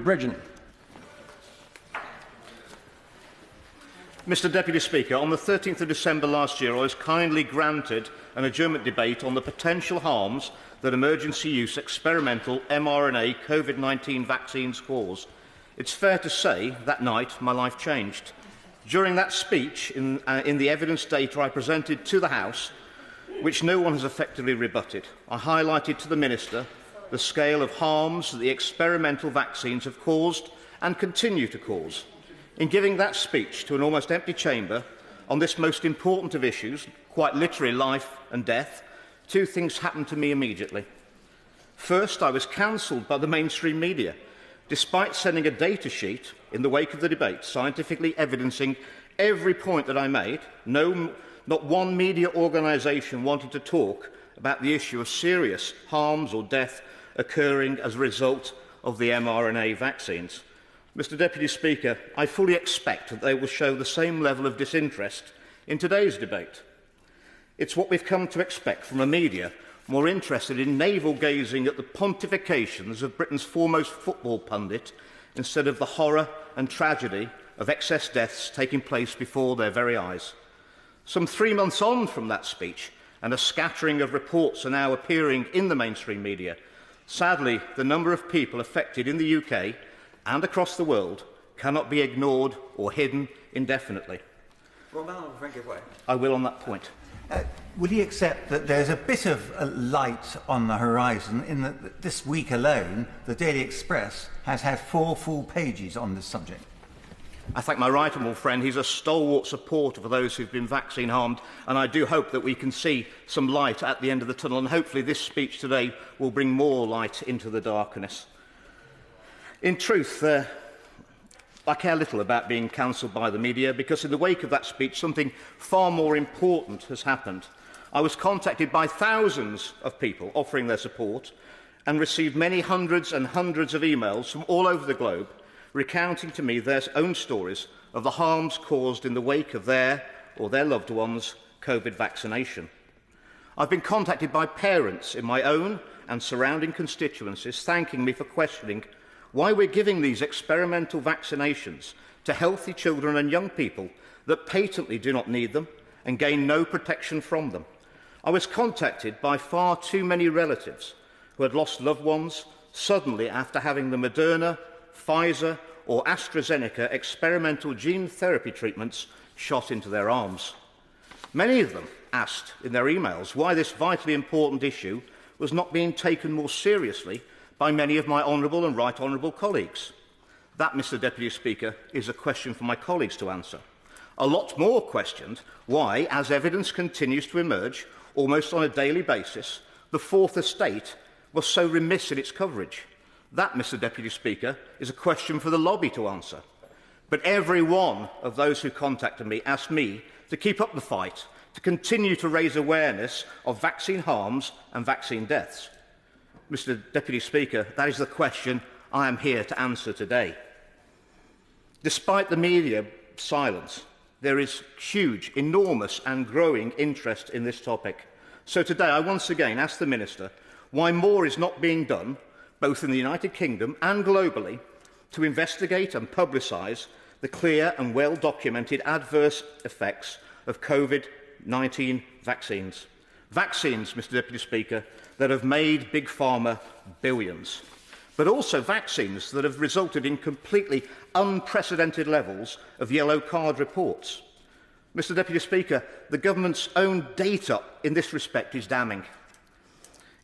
Bridgen. Mr Deputy Speaker, on the 13th of December last year, I was kindly granted an adjournment debate on the potential harms that emergency use experimental mRNA COVID-19 vaccines cause. It's fair to say that night my life changed. During that speech, in the evidence data I presented to the House, which no one has effectively rebutted, I highlighted to the Minister the scale of harms that the experimental vaccines have caused and continue to cause. In giving that speech to an almost empty chamber on this most important of issues, quite literally life and death, two things happened to me immediately. First, I was cancelled by the mainstream media, despite sending a data sheet in the wake of the debate, scientifically evidencing every point that I made. Not one media organisation wanted to talk about the issue of serious harms or death occurring as a result of the mRNA vaccines. Mr Deputy Speaker, I fully expect that they will show the same level of disinterest in today's debate. It's what we've come to expect from a media more interested in navel-gazing at the pontifications of Britain's foremost football pundit instead of the horror and tragedy of excess deaths taking place before their very eyes. Some 3 months on from that speech, and a scattering of reports are now appearing in the mainstream media, sadly, the number of people affected in the UK and across the world cannot be ignored or hidden indefinitely. I will on that point. Will you accept that there's a bit of a light on the horizon in that this week alone, the Daily Express has had 4 full pages on this subject? I thank my right honourable friend. He's a stalwart supporter for those who've been vaccine harmed, and I do hope that we can see some light at the end of the tunnel, and hopefully this speech today will bring more light into the darkness. In truth, I care little about being cancelled by the media, because in the wake of that speech something far more important has happened. I was contacted by thousands of people offering their support and received many hundreds and hundreds of emails from all over the globe recounting to me their own stories of the harms caused in the wake of their or their loved ones' COVID vaccination. I've been contacted by parents in my own and surrounding constituencies thanking me for questioning why we're giving these experimental vaccinations to healthy children and young people that patently do not need them and gain no protection from them. I was contacted by far too many relatives who had lost loved ones suddenly after having the Moderna, Pfizer or AstraZeneca experimental gene therapy treatments shot into their arms. Many of them asked in their emails why this vitally important issue was not being taken more seriously by many of my honourable and right honourable colleagues. That, Mr Deputy Speaker, is a question for my colleagues to answer. A lot more questioned why, as evidence continues to emerge almost on a daily basis, the Fourth Estate was so remiss in its coverage. That, Mr Deputy Speaker, is a question for the lobby to answer. But every one of those who contacted me asked me to keep up the fight, to continue to raise awareness of vaccine harms and vaccine deaths. Mr Deputy Speaker, that is the question I am here to answer today. Despite the media silence, there is huge, enormous and growing interest in this topic. So today I once again ask the Minister why more is not being done, both in the United Kingdom and globally, to investigate and publicise the clear and well-documented adverse effects of COVID-19 vaccines. Vaccines, Mr Deputy Speaker, that have made Big Pharma billions, but also vaccines that have resulted in completely unprecedented levels of yellow card reports. Mr Deputy Speaker, the government's own data in this respect is damning.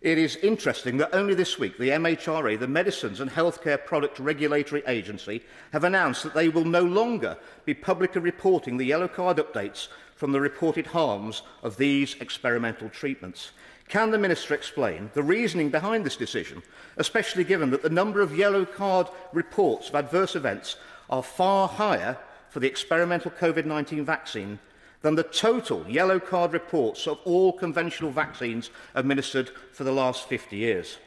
It is interesting that only this week the MHRA, the Medicines and Healthcare Product Regulatory Agency, have announced that they will no longer be publicly reporting the yellow card updates from the reported harms of these experimental treatments. Can the Minister explain the reasoning behind this decision, especially given that the number of yellow card reports of adverse events are far higher for the experimental COVID-19 vaccine than the total yellow card reports of all conventional vaccines administered for the last 50 years?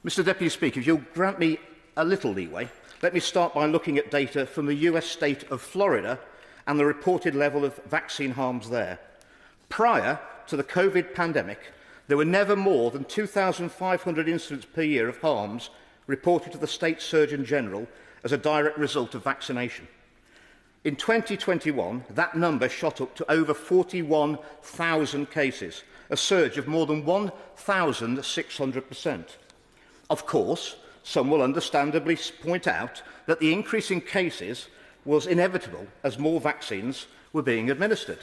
Mr Deputy Speaker, if you'll grant me a little leeway, let me start by looking at data from the US state of Florida and the reported level of vaccine harms there. Prior to the COVID pandemic, there were never more than 2,500 incidents per year of harms reported to the State Surgeon General as a direct result of vaccination. In 2021, that number shot up to over 41,000 cases, a surge of more than 1,600%. Of course, some will understandably point out that the increase in cases was inevitable as more vaccines were being administered.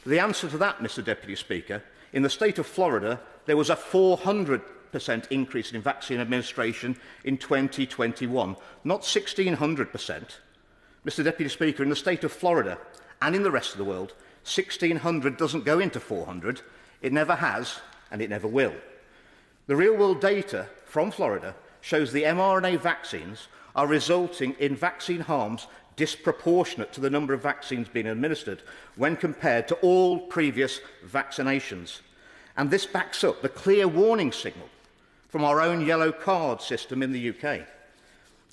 The answer to that, Mr. Deputy Speaker, in the state of Florida, there was a 400% increase in vaccine administration in 2021, not 1,600%. Mr. Deputy Speaker, in the state of Florida and in the rest of the world, 1,600 doesn't go into 400. It never has, and it never will. The real-world data from Florida shows the mRNA vaccines are resulting in vaccine harms disproportionate to the number of vaccines being administered when compared to all previous vaccinations. And this backs up the clear warning signal from our own yellow card system in the UK.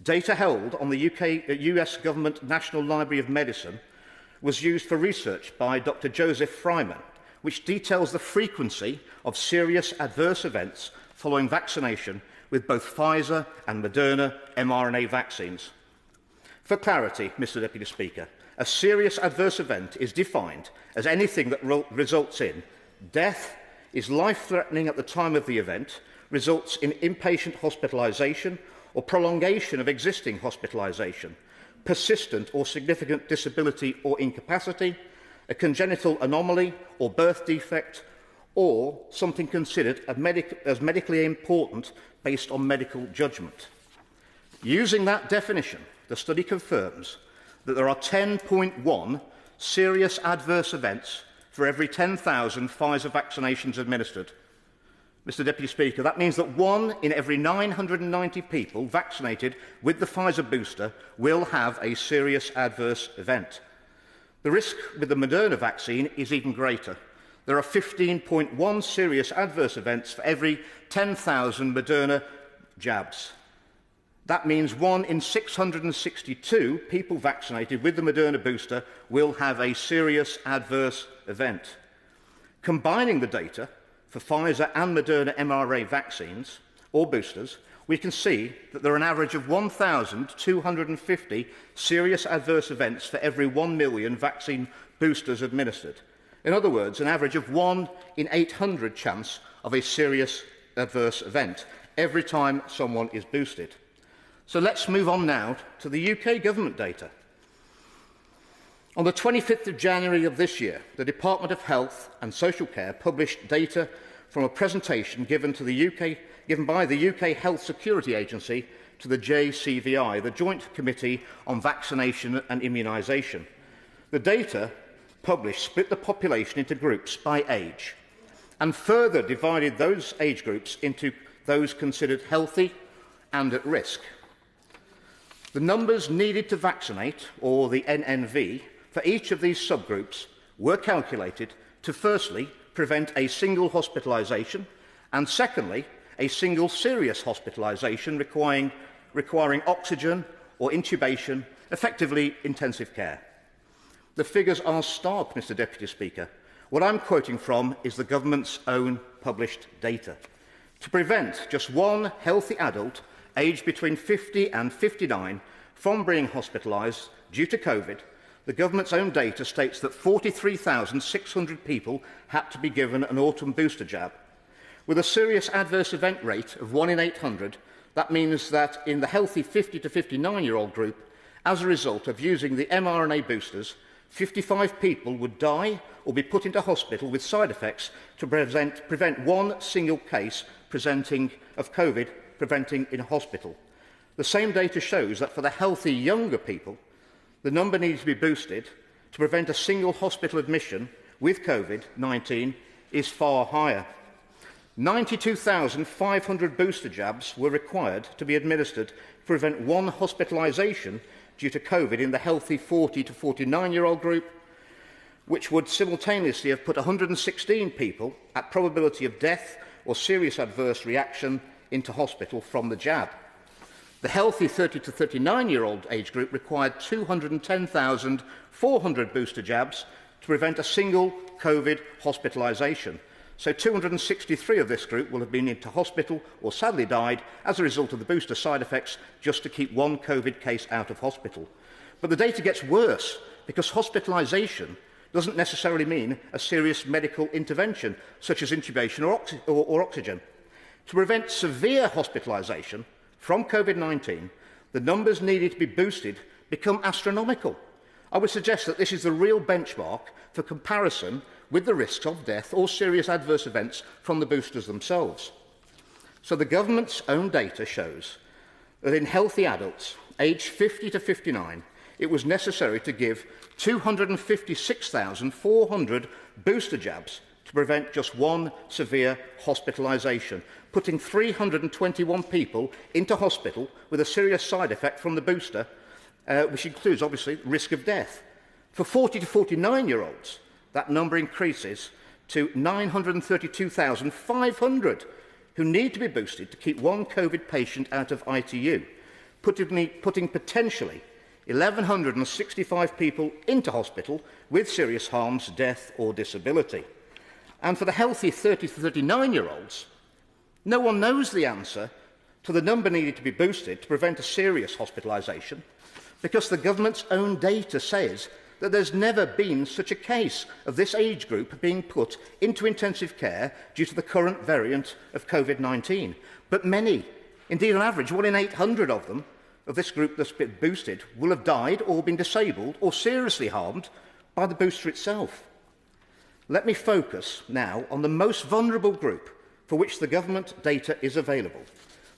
Data held on the US Government National Library of Medicine was used for research by Dr. Joseph Fryman, which details the frequency of serious adverse events following vaccination with both Pfizer and Moderna mRNA vaccines. For clarity, Mr. Deputy Speaker, a serious adverse event is defined as anything that results in death, is life-threatening at the time of the event, results in inpatient hospitalisation or prolongation of existing hospitalisation, persistent or significant disability or incapacity, a congenital anomaly or birth defect, or something considered as medically important based on medical judgment. Using that definition, the study confirms that there are 10.1 serious adverse events for every 10,000 Pfizer vaccinations administered. Mr. Deputy Speaker, that means that 1 in every 990 people vaccinated with the Pfizer booster will have a serious adverse event. The risk with the Moderna vaccine is even greater. There are 15.1 serious adverse events for every 10,000 Moderna jabs. That means 1 in 662 people vaccinated with the Moderna booster will have a serious adverse event. Combining the data for Pfizer and Moderna mRNA vaccines, or boosters, we can see that there are an average of 1,250 serious adverse events for every 1 million vaccine boosters administered. In other words, an average of 1 in 800 chance of a serious adverse event every time someone is boosted. So let's move on now to the UK government data. On the 25th of January of this year, the Department of Health and Social Care published data from a presentation given by the UK Health Security Agency to the JCVI, the Joint Committee on Vaccination and Immunisation. The data published split the population into groups by age and further divided those age groups into those considered healthy and at risk. The numbers needed to vaccinate, or the NNV, for each of these subgroups were calculated to firstly prevent a single hospitalisation and secondly a single serious hospitalisation requiring oxygen or intubation, effectively intensive care. The figures are stark, Mr. Deputy Speaker. What I'm quoting from is the government's own published data. To prevent just one healthy adult aged between 50 and 59 from being hospitalised due to COVID, the government's own data states that 43,600 people had to be given an autumn booster jab. With a serious adverse event rate of 1 in 800, that means that in the healthy 50 to 59-year-old group, as a result of using the mRNA boosters, 55 people would die or be put into hospital with side effects to prevent one single case of COVID preventing in hospital. The same data shows that for the healthy younger people, the number needed to be boosted to prevent a single hospital admission with COVID-19 is far higher. 92,500 booster jabs were required to be administered to prevent one hospitalisation due to COVID in the healthy 40 to 49-year-old group, which would simultaneously have put 116 people at probability of death or serious adverse reaction into hospital from the jab. The healthy 30 to 39-year-old age group required 210,400 booster jabs to prevent a single COVID hospitalisation. So 263 of this group will have been into hospital or sadly died as a result of the booster side effects just to keep one COVID case out of hospital. But the data gets worse because hospitalisation doesn't necessarily mean a serious medical intervention such as intubation or oxygen. To prevent severe hospitalisation from COVID-19, the numbers needed to be boosted become astronomical. I would suggest that this is the real benchmark for comparison with the risks of death or serious adverse events from the boosters themselves. So the government's own data shows that in healthy adults aged 50 to 59, it was necessary to give 256,400 booster jabs to prevent just one severe hospitalisation, putting 321 people into hospital with a serious side effect from the booster, which includes, obviously, risk of death. For 40 to 49-year-olds, that number increases to 932,500 who need to be boosted to keep one COVID patient out of ITU, putting potentially 1,165 people into hospital with serious harms, death or disability. And for the healthy 30 to 39-year-olds, no one knows the answer to the number needed to be boosted to prevent a serious hospitalisation, because the government's own data says that there's never been such a case of this age group being put into intensive care due to the current variant of COVID-19. But many, indeed on average 1 in 800 of them, of this group that's been boosted, will have died or been disabled or seriously harmed by the booster itself. Let me focus now on the most vulnerable group for which the government data is available,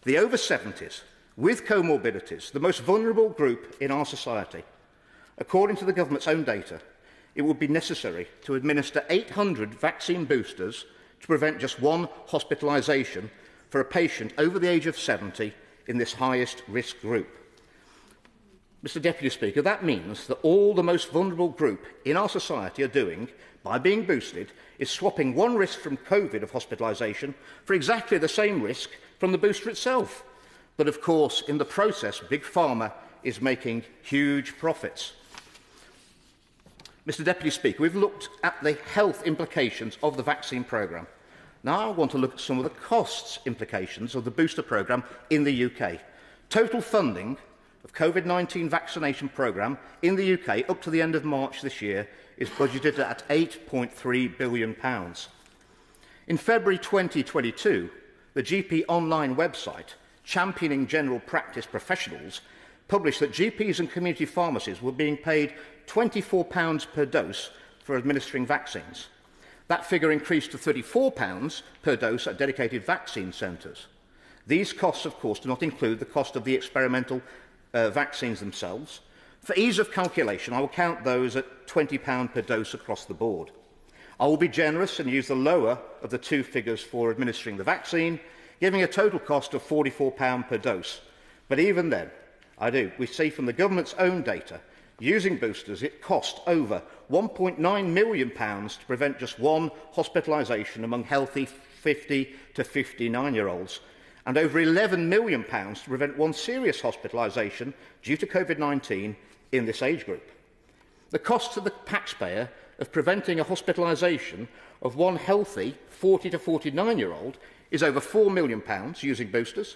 the over 70s with comorbidities, the most vulnerable group in our society. According to the government's own data, it would be necessary to administer 800 vaccine boosters to prevent just one hospitalisation for a patient over the age of 70 in this highest risk group. Mr Deputy Speaker, that means that all the most vulnerable group in our society are doing, by being boosted, is swapping one risk from COVID of hospitalisation for exactly the same risk from the booster itself. But of course, in the process, Big Pharma is making huge profits. Mr Deputy Speaker, we've looked at the health implications of the vaccine programme. Now I want to look at some of the costs implications of the booster programme in the UK. Total funding of COVID-19 vaccination programme in the UK up to the end of March this year is budgeted at £8.3 billion. In February 2022, the GP online website, championing general practice professionals, published that GPs and community pharmacies were being paid £24 per dose for administering vaccines. That figure increased to £34 per dose at dedicated vaccine centres. These costs, of course, do not include the cost of the experimental vaccines themselves. For ease of calculation, I will count those at £20 per dose across the board. I will be generous and use the lower of the two figures for administering the vaccine, giving a total cost of £44 per dose. But even then, we see from the government's own data, using boosters, it cost over £1.9 million to prevent just one hospitalisation among healthy 50 to 59-year-olds, and over £11 million to prevent one serious hospitalisation due to COVID-19 in this age group. The cost to the taxpayer of preventing a hospitalisation of one healthy 40 to 49-year-old is over £4 million using boosters,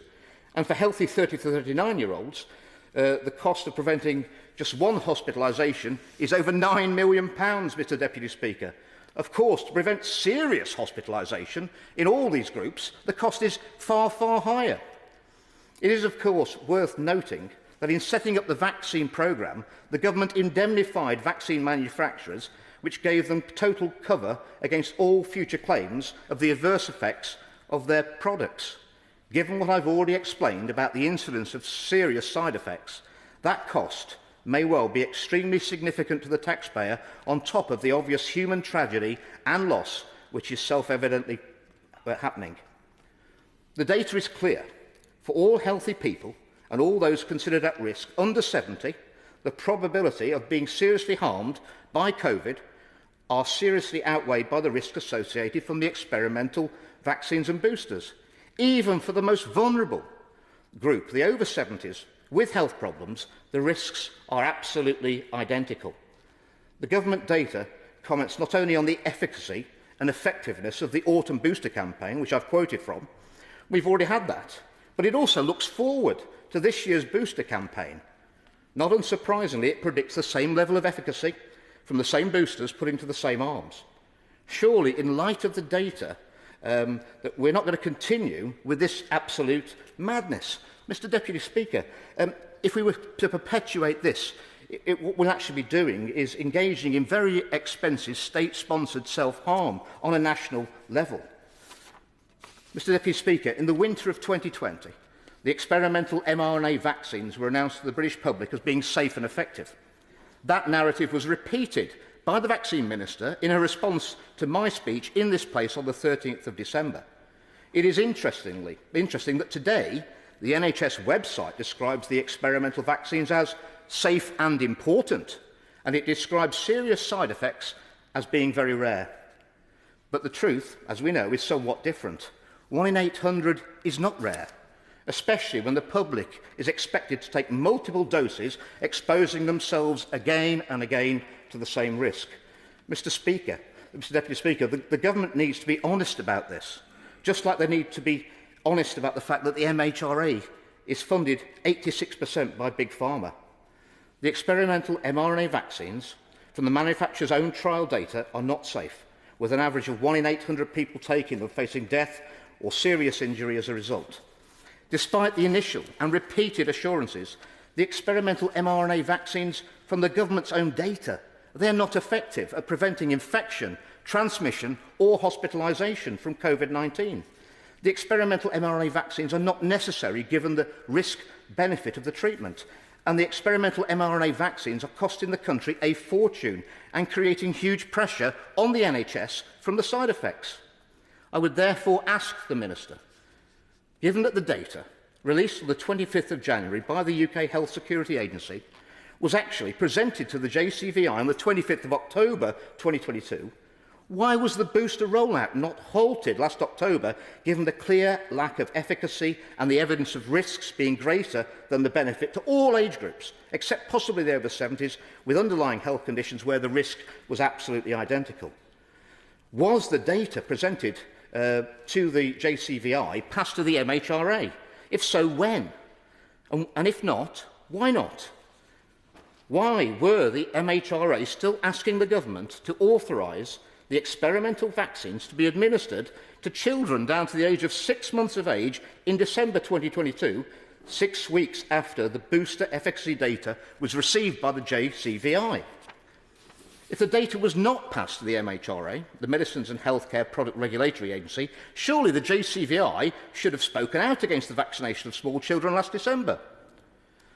and for healthy 30 to 39-year-olds, the cost of preventing just one hospitalisation is over £9 million, Mr Deputy Speaker. Of course, to prevent serious hospitalisation in all these groups, the cost is far, far higher. It is, of course, worth noting that in setting up the vaccine programme, the government indemnified vaccine manufacturers, which gave them total cover against all future claims of the adverse effects of their products. Given what I've already explained about the incidence of serious side effects, that cost may well be extremely significant to the taxpayer on top of the obvious human tragedy and loss which is self-evidently happening. The data is clear. For all healthy people and all those considered at risk under 70, the probability of being seriously harmed by COVID are seriously outweighed by the risk associated from the experimental vaccines and boosters. Even for the most vulnerable group, the over 70s, with health problems, the risks are absolutely identical. The government data comments not only on the efficacy and effectiveness of the autumn booster campaign, which I've quoted from, we've already had that. But it also looks forward to this year's booster campaign. Not unsurprisingly, it predicts the same level of efficacy from the same boosters put into the same arms. Surely, in light of the data, that we're not going to continue with this absolute madness. Mr. Deputy Speaker, if we were to perpetuate this, what we'll actually be doing is engaging in very expensive state-sponsored self-harm on a national level. Mr. Deputy Speaker, in the winter of 2020, the experimental mRNA vaccines were announced to the British public as being safe and effective. That narrative was repeated by the Vaccine Minister in her response to my speech in this place on the 13th of December. It is interesting that today the NHS website describes the experimental vaccines as safe and important, and it describes serious side effects as being very rare. But the truth, as we know, is somewhat different. 1 in 800 is not rare, especially when the public is expected to take multiple doses, exposing themselves again and again to the same risk. Mr. Deputy Speaker, the government needs to be honest about this, just like they need to be honest about the fact that the MHRA is funded 86% by Big Pharma. The experimental mRNA vaccines from the manufacturer's own trial data are not safe, with an average of 1 in 800 people taking them facing death or serious injury as a result. Despite the initial and repeated assurances, the experimental mRNA vaccines from the government's own data, they're not effective at preventing infection, transmission or hospitalisation from COVID-19. The experimental mRNA vaccines are not necessary given the risk-benefit of the treatment, and the experimental mRNA vaccines are costing the country a fortune and creating huge pressure on the NHS from the side effects. I would therefore ask the Minister, given that the data released on the 25th of January by the UK Health Security Agency was actually presented to the JCVI on the 25th of October 2022, why was the booster rollout not halted last October, given the clear lack of efficacy and the evidence of risks being greater than the benefit to all age groups, except possibly the over 70s, with underlying health conditions where the risk was absolutely identical? Was the data presented to the JCVI passed to the MHRA? If so, when? And if not, why not? Why were the MHRA still asking the government to authorise the experimental vaccines to be administered to children down to the age of 6 months of age in December 2022, 6 weeks after the booster efficacy data was received by the JCVI? If the data was not passed to the MHRA, the Medicines and Healthcare Product Regulatory Agency, surely the JCVI should have spoken out against the vaccination of small children last December.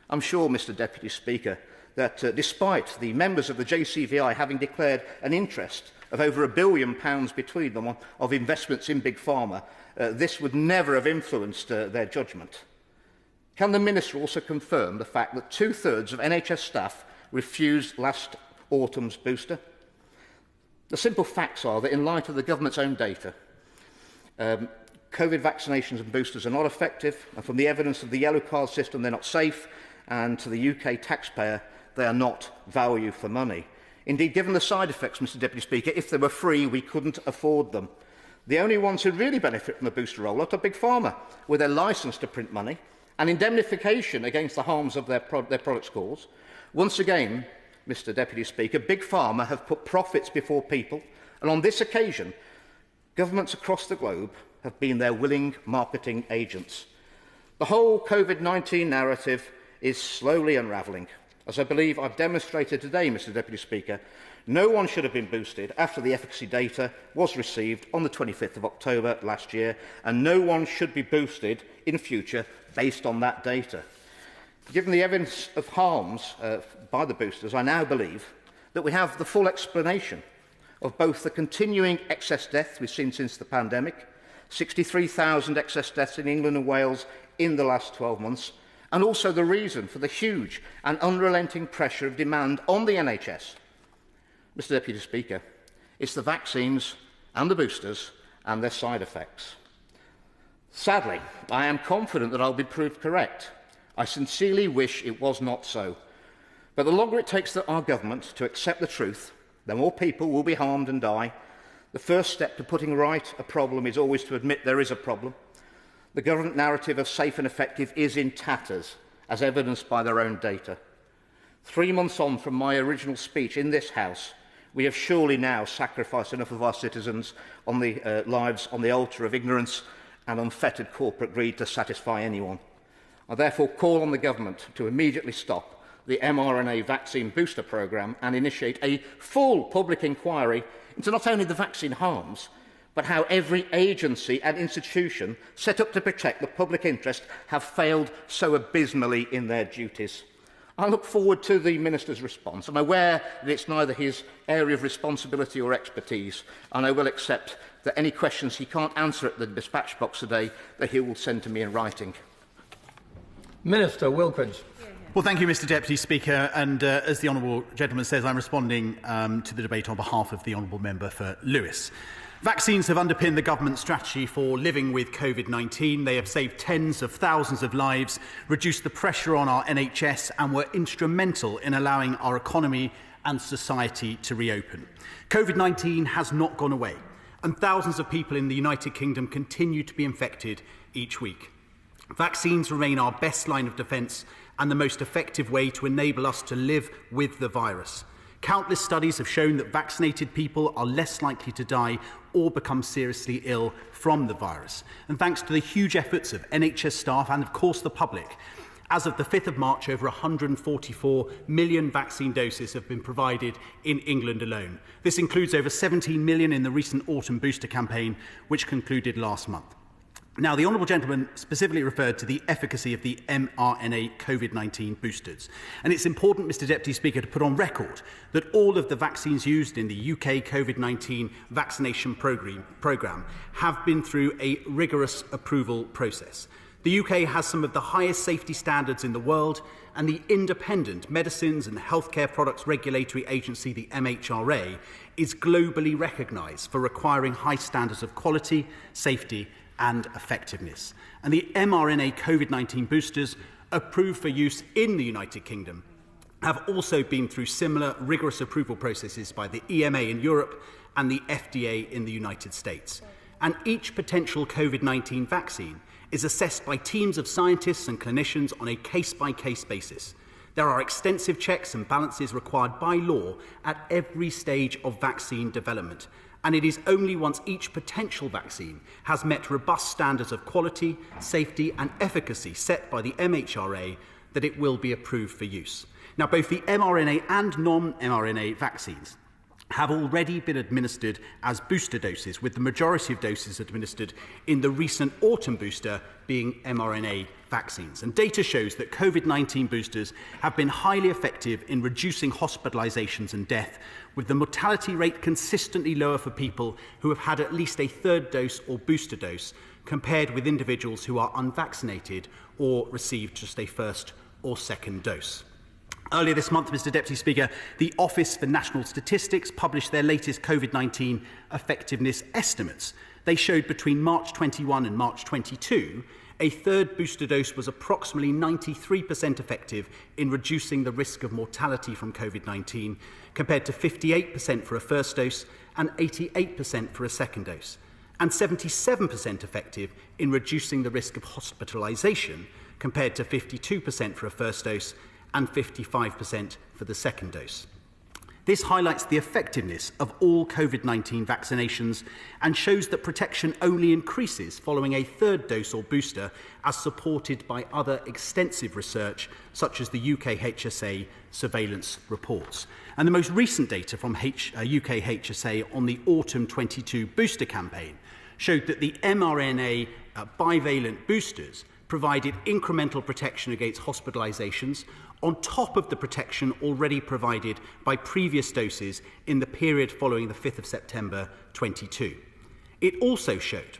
I'm sure, Mr. Deputy Speaker, that despite the members of the JCVI having declared an interest of over £1 billion between them of investments in Big Pharma, this would never have influenced their judgment. Can the Minister also confirm the fact that 2/3 of NHS staff refused last autumn's booster? The simple facts are that in light of the government's own data, COVID vaccinations and boosters are not effective, and from the evidence of the yellow card system, they're not safe, and to the UK taxpayer, they are not value for money. Indeed, given the side effects, Mr. Deputy Speaker, if they were free, we couldn't afford them. The only ones who really benefit from the booster rollout are Big Pharma, with their licence to print money and indemnification against the harms of their products cause. Once again, Mr. Deputy Speaker, Big Pharma have put profits before people, and on this occasion, governments across the globe have been their willing marketing agents. The whole COVID-19 narrative is slowly unravelling. As I believe I've demonstrated today, Mr. Deputy Speaker, no one should have been boosted after the efficacy data was received on the 25th of October last year, and no one should be boosted in future based on that data. Given the evidence of harms by the boosters, I now believe that we have the full explanation of both the continuing excess deaths we've seen since the pandemic, 63,000 excess deaths in England and Wales in the last 12 months, and also the reason for the huge and unrelenting pressure of demand on the NHS. Mr. Deputy Speaker, it's the vaccines and the boosters and their side effects. Sadly, I am confident that I'll be proved correct. I sincerely wish it was not so. But the longer it takes our government to accept the truth, the more people will be harmed and die, The first step to putting right a problem is always to admit there is a problem. The government narrative of safe and effective is in tatters, as evidenced by their own data. 3 months on from my original speech in this House, we have surely now sacrificed enough of our citizens on the lives on the altar of ignorance and unfettered corporate greed to satisfy anyone. I therefore call on the government to immediately stop the mRNA vaccine booster programme and initiate a full public inquiry into not only the vaccine harms, but how every agency and institution set up to protect the public interest have failed so abysmally in their duties. I look forward to the Minister's response. I'm aware that it's neither his area of responsibility or expertise, and I will accept that any questions he can't answer at the dispatch box today, that he will send to me in writing. Minister Wilkins. Well, thank you, Mr Deputy Speaker. And as the honourable gentleman says, I'm responding to the debate on behalf of the honourable member for Lewis. Vaccines have underpinned the government's strategy for living with COVID-19. They have saved tens of thousands of lives, reduced the pressure on our NHS and were instrumental in allowing our economy and society to reopen. COVID-19 has not gone away, and thousands of people in the United Kingdom continue to be infected each week. Vaccines remain our best line of defence and the most effective way to enable us to live with the virus. Countless studies have shown that vaccinated people are less likely to die or become seriously ill from the virus. And thanks to the huge efforts of NHS staff and, of course, the public, as of the 5th of March, over 144 million vaccine doses have been provided in England alone. This includes over 17 million in the recent autumn booster campaign, which concluded last month. Now, the honourable gentleman specifically referred to the efficacy of the mRNA COVID-19 boosters. And it's important, Mr Deputy Speaker, to put on record that all of the vaccines used in the UK COVID-19 vaccination programme have been through a rigorous approval process. The UK has some of the highest safety standards in the world, and the independent Medicines and Healthcare Products Regulatory Agency, the MHRA, is globally recognised for requiring high standards of quality, safety and effectiveness. And the mRNA COVID-19 boosters approved for use in the United Kingdom have also been through similar rigorous approval processes by the EMA in Europe and the FDA in the United States. And each potential COVID-19 vaccine is assessed by teams of scientists and clinicians on a case-by-case basis. There are extensive checks and balances required by law at every stage of vaccine development, and it is only once each potential vaccine has met robust standards of quality, safety and efficacy set by the MHRA that it will be approved for use. Now, both the mRNA and non-mRNA vaccines have already been administered as booster doses, with the majority of doses administered in the recent autumn booster being mRNA vaccines. And data shows that COVID-19 boosters have been highly effective in reducing hospitalisations and death, with the mortality rate consistently lower for people who have had at least a third dose or booster dose, compared with individuals who are unvaccinated or received just a first or second dose. Earlier this month, Mr Deputy Speaker, the Office for National Statistics published their latest COVID-19 effectiveness estimates. They showed between March 21 and March 22, a third booster dose was approximately 93% effective in reducing the risk of mortality from COVID-19, compared to 58% for a first dose and 88% for a second dose, and 77% effective in reducing the risk of hospitalisation, compared to 52% for a first dose and 55% for the second dose. This highlights the effectiveness of all COVID-19 vaccinations and shows that protection only increases following a third dose or booster, as supported by other extensive research, such as the UK HSA surveillance reports. And the most recent data from UK HSA on the autumn 22 booster campaign showed that the mRNA bivalent boosters provided incremental protection against hospitalisations on top of the protection already provided by previous doses in the period following the 5th of September 22. It also showed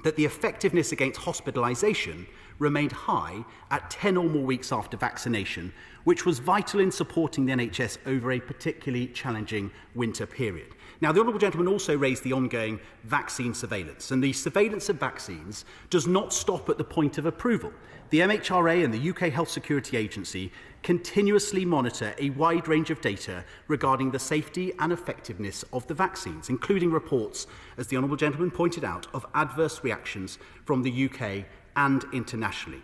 that the effectiveness against hospitalisation remained high at 10 or more weeks after vaccination, which was vital in supporting the NHS over a particularly challenging winter period. Now, the Honourable Gentleman also raised the ongoing vaccine surveillance, and the surveillance of vaccines does not stop at the point of approval. The MHRA and the UK Health Security Agency continuously monitor a wide range of data regarding the safety and effectiveness of the vaccines, including reports, as the Honourable Gentleman pointed out, of adverse reactions from the UK and internationally.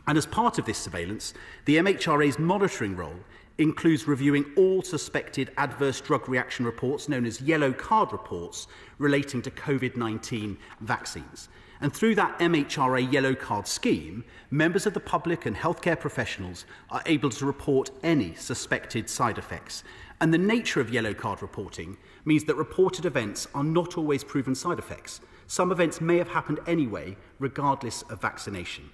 And as part of this surveillance, the MHRA's monitoring role includes reviewing all suspected adverse drug reaction reports, known as yellow card reports, relating to COVID-19 vaccines. And through that MHRA yellow card scheme, members of the public and healthcare professionals are able to report any suspected side effects. And the nature of yellow card reporting means that reported events are not always proven side effects. Some events may have happened anyway, regardless of vaccination.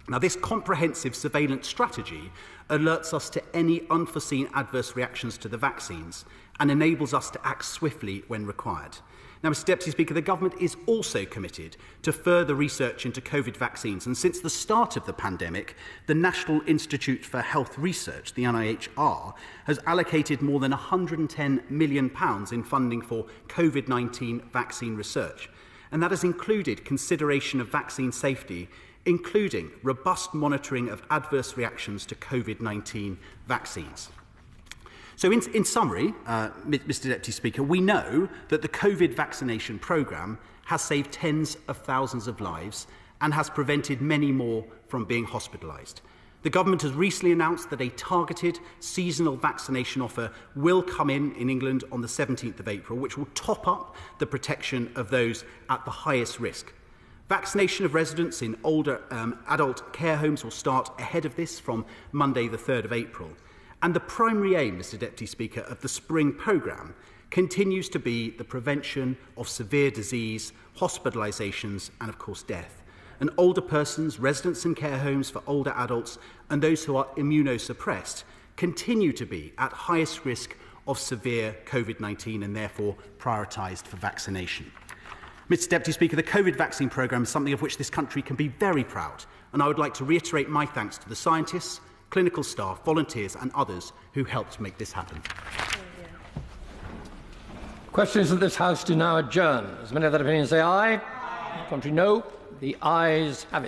Now, this comprehensive surveillance strategy alerts us to any unforeseen adverse reactions to the vaccines and enables us to act swiftly when required. Now, Mr Deputy Speaker, the Government is also committed to further research into COVID vaccines, and since the start of the pandemic, the National Institute for Health Research, the NIHR, has allocated more than £110 million in funding for COVID-19 vaccine research, and that has included consideration of vaccine safety, including robust monitoring of adverse reactions to COVID-19 vaccines. So in summary, Mr Deputy Speaker, we know that the COVID vaccination programme has saved tens of thousands of lives and has prevented many more from being hospitalised. The Government has recently announced that a targeted seasonal vaccination offer will come in England on the 17th of April, which will top up the protection of those at the highest risk. Vaccination of residents in older adult care homes will start ahead of this from Monday the 3rd of April. And the primary aim, Mr Deputy Speaker, of the spring programme continues to be the prevention of severe disease, hospitalisations and, of course, death. And older persons, residents in care homes for older adults and those who are immunosuppressed continue to be at highest risk of severe COVID-19 and therefore prioritised for vaccination. Mr Deputy Speaker, the COVID vaccine programme is something of which this country can be very proud, and I would like to reiterate my thanks to the scientists, clinical staff, volunteers and others who helped make this happen. Questions of this House do now adjourn. As many of that opinion say aye. Contrary, no. The ayes have it.